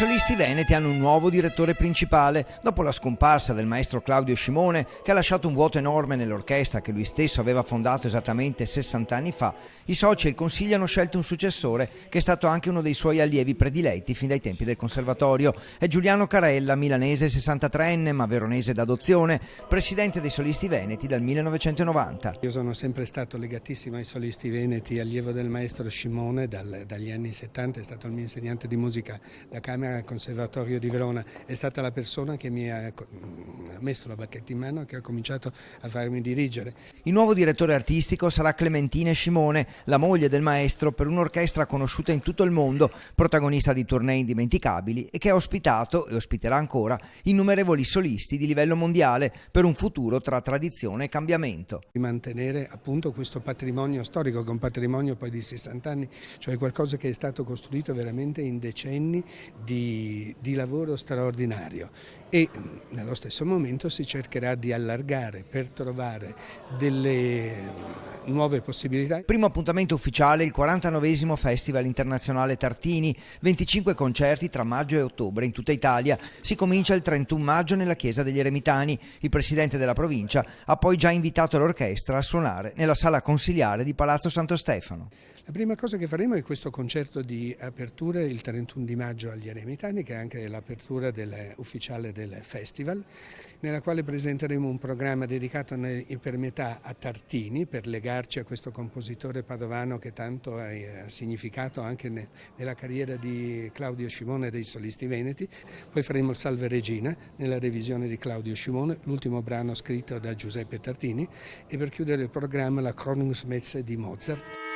solisti veneti hanno un nuovo direttore principale. Dopo la scomparsa del maestro Claudio Scimone, che ha lasciato un vuoto enorme nell'orchestra che lui stesso aveva fondato esattamente 60 anni fa, i soci e il consiglio hanno scelto un successore che è stato anche uno dei suoi allievi prediletti fin dai tempi del conservatorio. È Giuliano Carella, milanese 63enne ma veronese d'adozione, presidente dei solisti veneti dal 1990. Io sono sempre stato legatissimo ai solisti veneti, allievo del maestro Scimone dagli anni 70, è stato il mio insegnante di musica da camera al Conservatorio di Verona, è stata la persona che mi ha messo la bacchetta in mano e che ha cominciato a farmi dirigere. Il nuovo direttore artistico sarà Clementina Scimone, la moglie del maestro, per un'orchestra conosciuta in tutto il mondo, protagonista di tournée indimenticabili e che ha ospitato e ospiterà ancora innumerevoli solisti di livello mondiale per un futuro tra tradizione e cambiamento. Di mantenere appunto questo patrimonio storico, che è un patrimonio poi di 60 anni, cioè qualcosa che è stato costruito veramente in decenni di lavoro straordinario, e nello stesso momento si cercherà di allargare per trovare delle nuove possibilità. Primo appuntamento ufficiale il 49esimo Festival Internazionale Tartini, 25 concerti tra maggio e ottobre in tutta Italia. Si comincia il 31 maggio nella Chiesa degli Eremitani. Il presidente della provincia ha poi già invitato l'orchestra a suonare nella sala consiliare di Palazzo Santo Stefano. La prima cosa che faremo è questo concerto di apertura il 31 di maggio agli Eremitani, che è anche l'apertura ufficiale del festival, nella quale presenteremo un programma dedicato per metà a Tartini, per legarci a questo compositore padovano che tanto ha significato anche nella carriera di Claudio Scimone e dei solisti veneti. Poi faremo il Salve Regina nella revisione di Claudio Scimone, l'ultimo brano scritto da Giuseppe Tartini, e per chiudere il programma la Krönungsmesse di Mozart.